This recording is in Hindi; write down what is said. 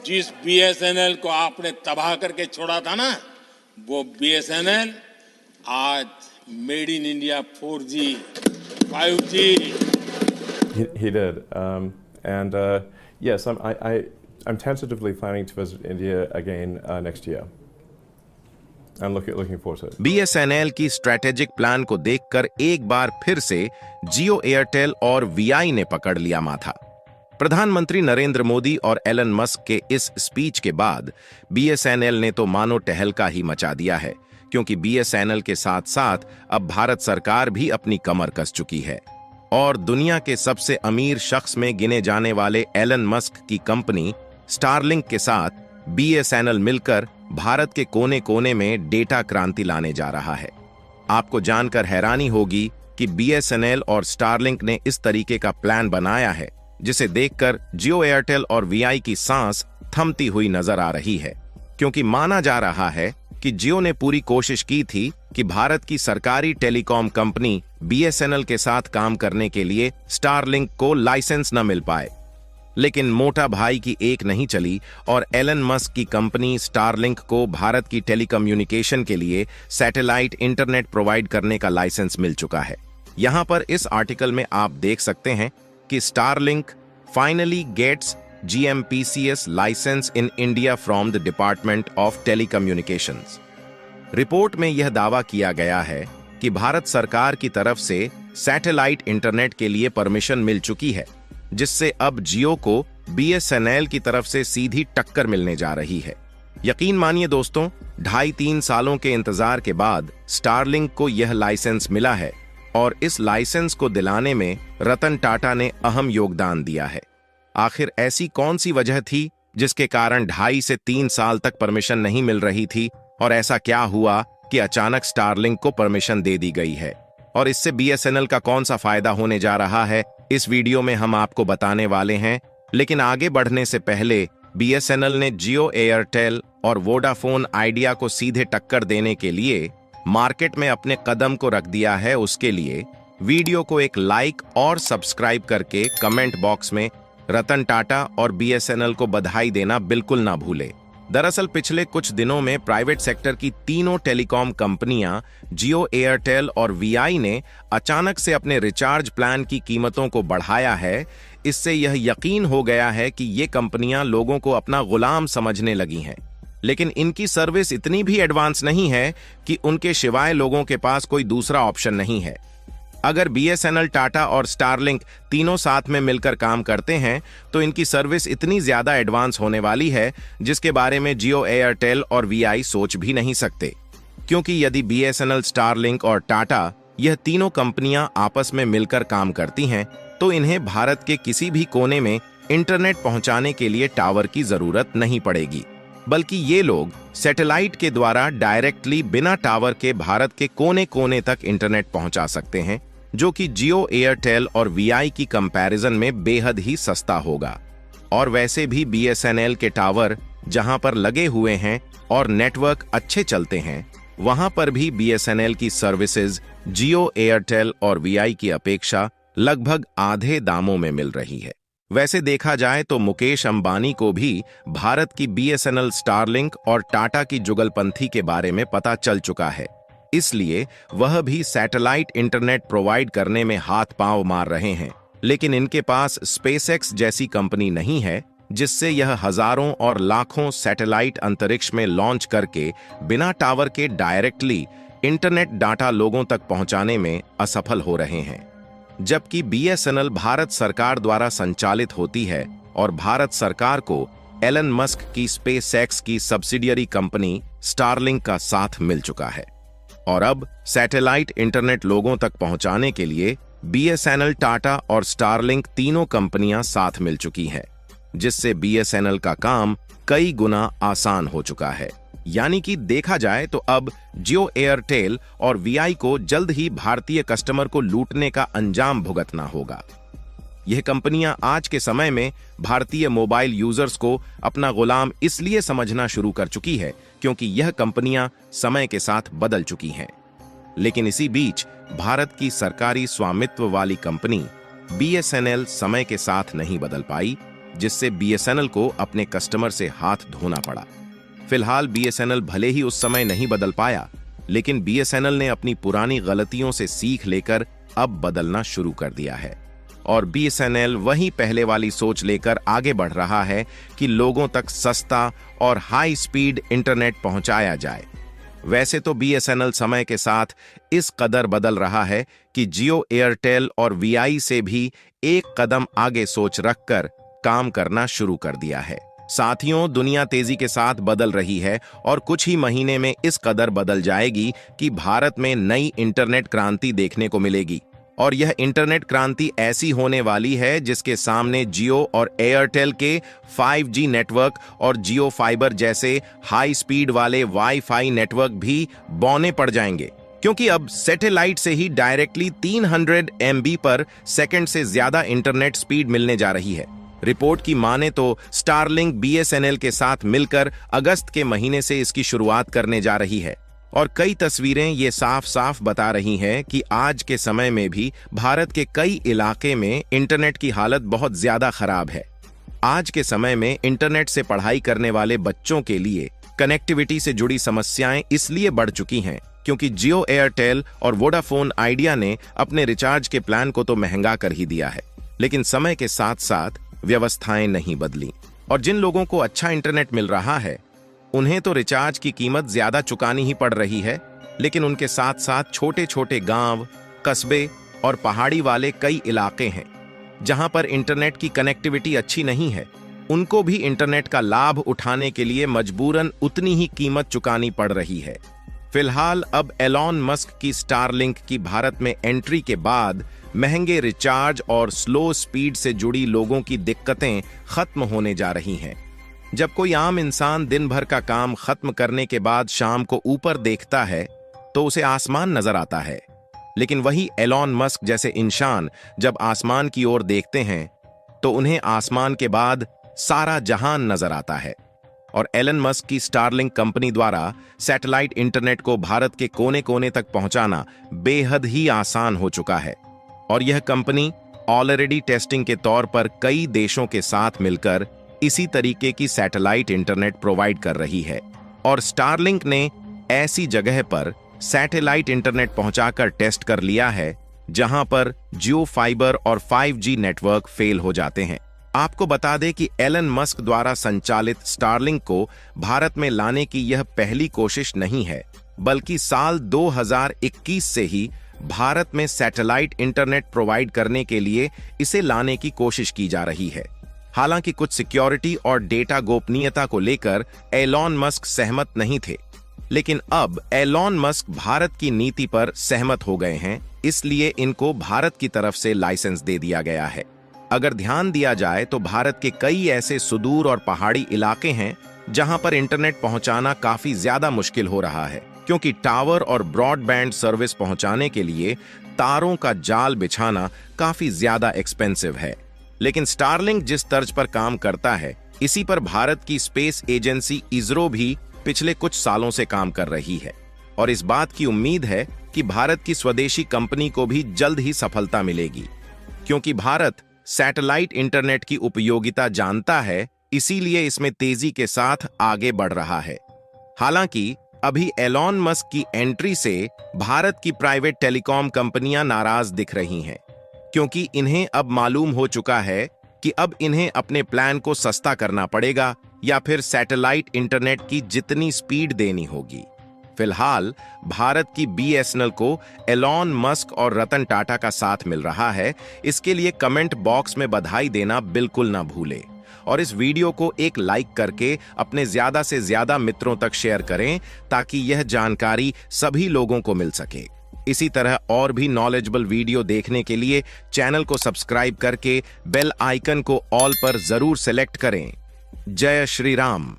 जिस बीएसएनएल को आपने तबाह करके छोड़ा था ना, वो बीएसएनएल आज made in India 4G, 5G. He did, and yes, I'm tentatively planning to visit India again next year. I'm looking forward to it. BSNL की स्ट्रैटेजिक प्लान को देखकर एक बार फिर से जियो, एयरटेल और वीआई ने पकड़ लिया माथा। प्रधानमंत्री नरेंद्र मोदी और एलन मस्क के इस स्पीच के बाद बीएसएनएल ने तो मानो टहलका ही मचा दिया है, क्योंकि बीएसएनएल के साथ साथ अब भारत सरकार भी अपनी कमर कस चुकी है और दुनिया के सबसे अमीर शख्स में गिने जाने वाले एलन मस्क की कंपनी स्टारलिंक के साथ बीएसएनएल मिलकर भारत के कोने कोने में डेटा क्रांति लाने जा रहा है। आपको जानकर हैरानी होगी कि बीएसएनएल और स्टारलिंक ने इस तरीके का प्लान बनाया है जिसे देखकर जियो, एयरटेल और वीआई की सांस थमती हुई नजर आ रही है, क्योंकि माना जा रहा है कि जियो ने पूरी कोशिश की थी कि भारत की सरकारी टेलीकॉम कंपनी बीएसएनएल के साथ काम करने के लिए स्टारलिंक को लाइसेंस न मिल पाए, लेकिन मोटा भाई की एक नहीं चली और एलन मस्क की कंपनी स्टारलिंक को भारत की टेलीकम्युनिकेशन के लिए सैटेलाइट इंटरनेट प्रोवाइड करने का लाइसेंस मिल चुका है। यहां पर इस आर्टिकल में आप देख सकते हैं कि Starlink finally gets GMPCS licence in India from the department of telecommunications. Report में यह दावा किया गया है कि भारत सरकार की तरफ से सैटेलाइट इंटरनेट के लिए परमिशन मिल चुकी है, जिससे अब जियो को बीएसएनएल की तरफ से सीधी टक्कर मिलने जा रही है। यकीन मानिए दोस्तों, 2.5-3 सालों के इंतजार के बाद स्टारलिंक को यह लाइसेंस मिला है और इस लाइसेंस को दिलाने में रतन टाटा ने अहम योगदान दिया है। आखिर ऐसी कौन सी वजह थी जिसके कारण 2.5 से 3 साल तक परमिशन नहीं मिल रही थी, और ऐसा क्या हुआ कि अचानक स्टारलिंक को परमिशन दे दी गई है, और इससे बीएसएनएल का कौन सा फायदा होने जा रहा है, इस वीडियो में हम आपको बताने वाले हैं। लेकिन आगे बढ़ने से पहले बीएसएनएल ने जियो, एयरटेल और वोडाफोन आइडिया को सीधे टक्कर देने के लिए मार्केट में अपने कदम को रख दिया है। उसके लिए वीडियो को एक लाइक और सब्सक्राइब करके कमेंट बॉक्स में रतन टाटा और बीएसएनएल को बधाई देना बिल्कुल ना भूले। दरअसल पिछले कुछ दिनों में प्राइवेट सेक्टर की तीनों टेलीकॉम कंपनियां जियो, एयरटेल और वीआई ने अचानक से अपने रिचार्ज प्लान की कीमतों को बढ़ाया है। इससे यह यकीन हो गया है कि ये कंपनियां लोगों को अपना गुलाम समझने लगी हैं, लेकिन इनकी सर्विस इतनी भी एडवांस नहीं है कि उनके सिवाय लोगों के पास कोई दूसरा ऑप्शन नहीं है। अगर बीएसएनएल, टाटा और स्टारलिंक तीनों साथ में मिलकर काम करते हैं तो इनकी सर्विस इतनी ज्यादा एडवांस होने वाली है जिसके बारे में जियो, एयरटेल और वीआई सोच भी नहीं सकते। क्योंकि यदि बीएसएनएल, स्टारलिंक और टाटा यह तीनों कंपनियां आपस में मिलकर काम करती हैं तो इन्हें भारत के किसी भी कोने में इंटरनेट पहुंचाने के लिए टावर की जरूरत नहीं पड़ेगी, बल्कि ये लोग सैटेलाइट के द्वारा डायरेक्टली बिना टावर के भारत के कोने कोने तक इंटरनेट पहुंचा सकते हैं, जो कि जियो, एयरटेल और वीआई की कंपैरिजन में बेहद ही सस्ता होगा। और वैसे भी बीएसएनएल के टावर जहां पर लगे हुए हैं और नेटवर्क अच्छे चलते हैं, वहां पर भी बीएसएनएल की सर्विसेज जियो, एयरटेल और वीआई की अपेक्षा लगभग आधे दामों में मिल रही है। वैसे देखा जाए तो मुकेश अंबानी को भी भारत की बीएसएनएल, स्टारलिंक और टाटा की जुगलपंथी के बारे में पता चल चुका है, इसलिए वह भी सैटेलाइट इंटरनेट प्रोवाइड करने में हाथ पांव मार रहे हैं। लेकिन इनके पास स्पेसएक्स जैसी कंपनी नहीं है जिससे यह हजारों और लाखों सैटेलाइट अंतरिक्ष में लॉन्च करके बिना टावर के डायरेक्टली इंटरनेट डाटा लोगों तक पहुंचाने में असफल हो रहे हैं। जबकि बीएसएनएल भारत सरकार द्वारा संचालित होती है और भारत सरकार को एलन मस्क की स्पेसएक्स की सब्सिडियरी कंपनी स्टारलिंक का साथ मिल चुका है, और अब सैटेलाइट इंटरनेट लोगों तक पहुंचाने के लिए बीएसएनएल, टाटा और स्टारलिंक तीनों कंपनियां साथ मिल चुकी हैं, जिससे बीएसएनएल का काम कई गुना आसान हो चुका है। यानी कि देखा जाए तो अब जियो, एयरटेल और वीआई को जल्द ही भारतीय कस्टमर को लूटने का अंजाम भुगतना होगा। यह कंपनियां आज के समय में भारतीय मोबाइल यूजर्स को अपना गुलाम इसलिए समझना शुरू कर चुकी है क्योंकि यह कंपनियां समय के साथ बदल चुकी हैं। लेकिन इसी बीच भारत की सरकारी स्वामित्व वाली कंपनी बीएसएनएल समय के साथ नहीं बदल पाई, जिससे बीएसएनएल को अपने कस्टमर से हाथ धोना पड़ा। फिलहाल बीएसएनएल भले ही उस समय नहीं बदल पाया, लेकिन बीएसएनएल ने अपनी पुरानी गलतियों से सीख लेकर अब बदलना शुरू कर दिया है और बीएसएनएल वही पहले वाली सोच लेकर आगे बढ़ रहा है कि लोगों तक सस्ता और हाई स्पीड इंटरनेट पहुंचाया जाए। वैसे तो बीएसएनएल समय के साथ इस कदर बदल रहा है कि जियो, एयरटेल और वीआई से भी एक कदम आगे सोच रखकर काम करना शुरू कर दिया है। साथियों, दुनिया तेजी के साथ बदल रही है और कुछ ही महीने में इस कदर बदल जाएगी कि भारत में नई इंटरनेट क्रांति देखने को मिलेगी। और यह इंटरनेट क्रांति ऐसी होने वाली है जिसके सामने जियो और एयरटेल के 5G नेटवर्क और जियो फाइबर जैसे हाई स्पीड वाले वाईफाई नेटवर्क भी बौने पड़ जाएंगे, क्योंकि अब सैटेलाइट से ही डायरेक्टली 300 MB पर सेकंड से ज्यादा इंटरनेट स्पीड मिलने जा रही है। रिपोर्ट की माने तो स्टारलिंक बीएसएनएल के साथ मिलकर अगस्त के महीने से इसकी शुरुआत करने जा रही है और कई तस्वीरें ये साफ साफ बता रही हैं कि आज के समय में भी भारत के कई इलाके में इंटरनेट की हालत बहुत ज्यादा खराब है। आज के समय में इंटरनेट से पढ़ाई करने वाले बच्चों के लिए कनेक्टिविटी से जुड़ी समस्याएं इसलिए बढ़ चुकी हैं क्योंकि जियो, एयरटेल और वोडाफोन आइडिया ने अपने रिचार्ज के प्लान को तो महंगा कर ही दिया है, लेकिन समय के साथ साथ व्यवस्थाएं नहीं बदली और जिन लोगों को अच्छा इंटरनेट मिल रहा है उन्हें तो रिचार्ज की कीमत ज्यादा चुकानी ही पड़ रही है, लेकिन उनके साथ साथ छोटे छोटे गांव, कस्बे और पहाड़ी वाले कई इलाके हैं जहां पर इंटरनेट की कनेक्टिविटी अच्छी नहीं है। उनको भी इंटरनेट का लाभ उठाने के लिए मजबूरन उतनी ही कीमत चुकानी पड़ रही है। फिलहाल अब एलॉन मस्क की स्टारलिंक की भारत में एंट्री के बाद महंगे रिचार्ज और स्लो स्पीड से जुड़ी लोगों की दिक्कतें खत्म होने जा रही हैं। जब कोई आम इंसान दिन भर का काम खत्म करने के बाद शाम को ऊपर देखता है तो उसे आसमान नजर आता है, लेकिन वही एलॉन मस्क जैसे इंसान जब आसमान की ओर देखते हैं तो उन्हें आसमान के बाद सारा जहान नजर आता है। और एलन मस्क की स्टारलिंक कंपनी द्वारा सैटेलाइट इंटरनेट को भारत के कोने कोने तक पहुंचाना बेहद ही आसान हो चुका है और यह कंपनी ऑलरेडी टेस्टिंग के तौर पर कई देशों के साथ मिलकर इसी तरीके की सैटेलाइट इंटरनेट प्रोवाइड कर रही है। और स्टारलिंक ने ऐसी जगह पर सैटेलाइट इंटरनेट पहुंचाकर टेस्ट कर लिया है जहां पर जियो फाइबर और 5G नेटवर्क फेल हो जाते हैं। आपको बता दें कि एलन मस्क द्वारा संचालित स्टारलिंक को भारत में लाने की यह पहली कोशिश नहीं है, बल्कि साल 2021 से ही भारत में सैटेलाइट इंटरनेट प्रोवाइड करने के लिए इसे लाने की कोशिश की जा रही है। हालांकि कुछ सिक्योरिटी और डेटा गोपनीयता को लेकर एलॉन मस्क सहमत नहीं थे, लेकिन अब एलॉन मस्क भारत की नीति पर सहमत हो गए हैं, इसलिए इनको भारत की तरफ से लाइसेंस दे दिया गया है। अगर ध्यान दिया जाए तो भारत के कई ऐसे सुदूर और पहाड़ी इलाके हैं जहां पर इंटरनेट पहुंचाना काफी ज्यादा मुश्किल हो रहा है, क्योंकि टावर और ब्रॉडबैंड सर्विस पहुंचाने के लिए तारों का जाल बिछाना काफी ज्यादा एक्सपेंसिव है। लेकिन स्टारलिंक जिस तर्ज पर काम करता है, इसी पर भारत की स्पेस एजेंसी इसरो भी पिछले कुछ सालों से काम कर रही है और इस बात की उम्मीद है कि भारत की स्वदेशी कंपनी को भी जल्द ही सफलता मिलेगी, क्योंकि भारत सैटेलाइट इंटरनेट की उपयोगिता जानता है, इसीलिए इसमें तेजी के साथ आगे बढ़ रहा है। हालांकि अभी एलॉन मस्क की एंट्री से भारत की प्राइवेट टेलीकॉम कंपनियां नाराज दिख रही हैं, क्योंकि इन्हें अब मालूम हो चुका है कि अब इन्हें अपने प्लान को सस्ता करना पड़ेगा या फिर सैटेलाइट इंटरनेट की जितनी स्पीड देनी होगी। फिलहाल भारत की बीएसएनएल को एलॉन मस्क और रतन टाटा का साथ मिल रहा है। इसके लिए कमेंट बॉक्स में बधाई देना बिल्कुल ना भूलें और इस वीडियो को एक लाइक करके अपने ज्यादा से ज्यादा मित्रों तक शेयर करें ताकि यह जानकारी सभी लोगों को मिल सके। इसी तरह और भी नॉलेजेबल वीडियो देखने के लिए चैनल को सब्सक्राइब करके बेल आइकन को ऑल पर जरूर सेलेक्ट करें। जय श्री राम।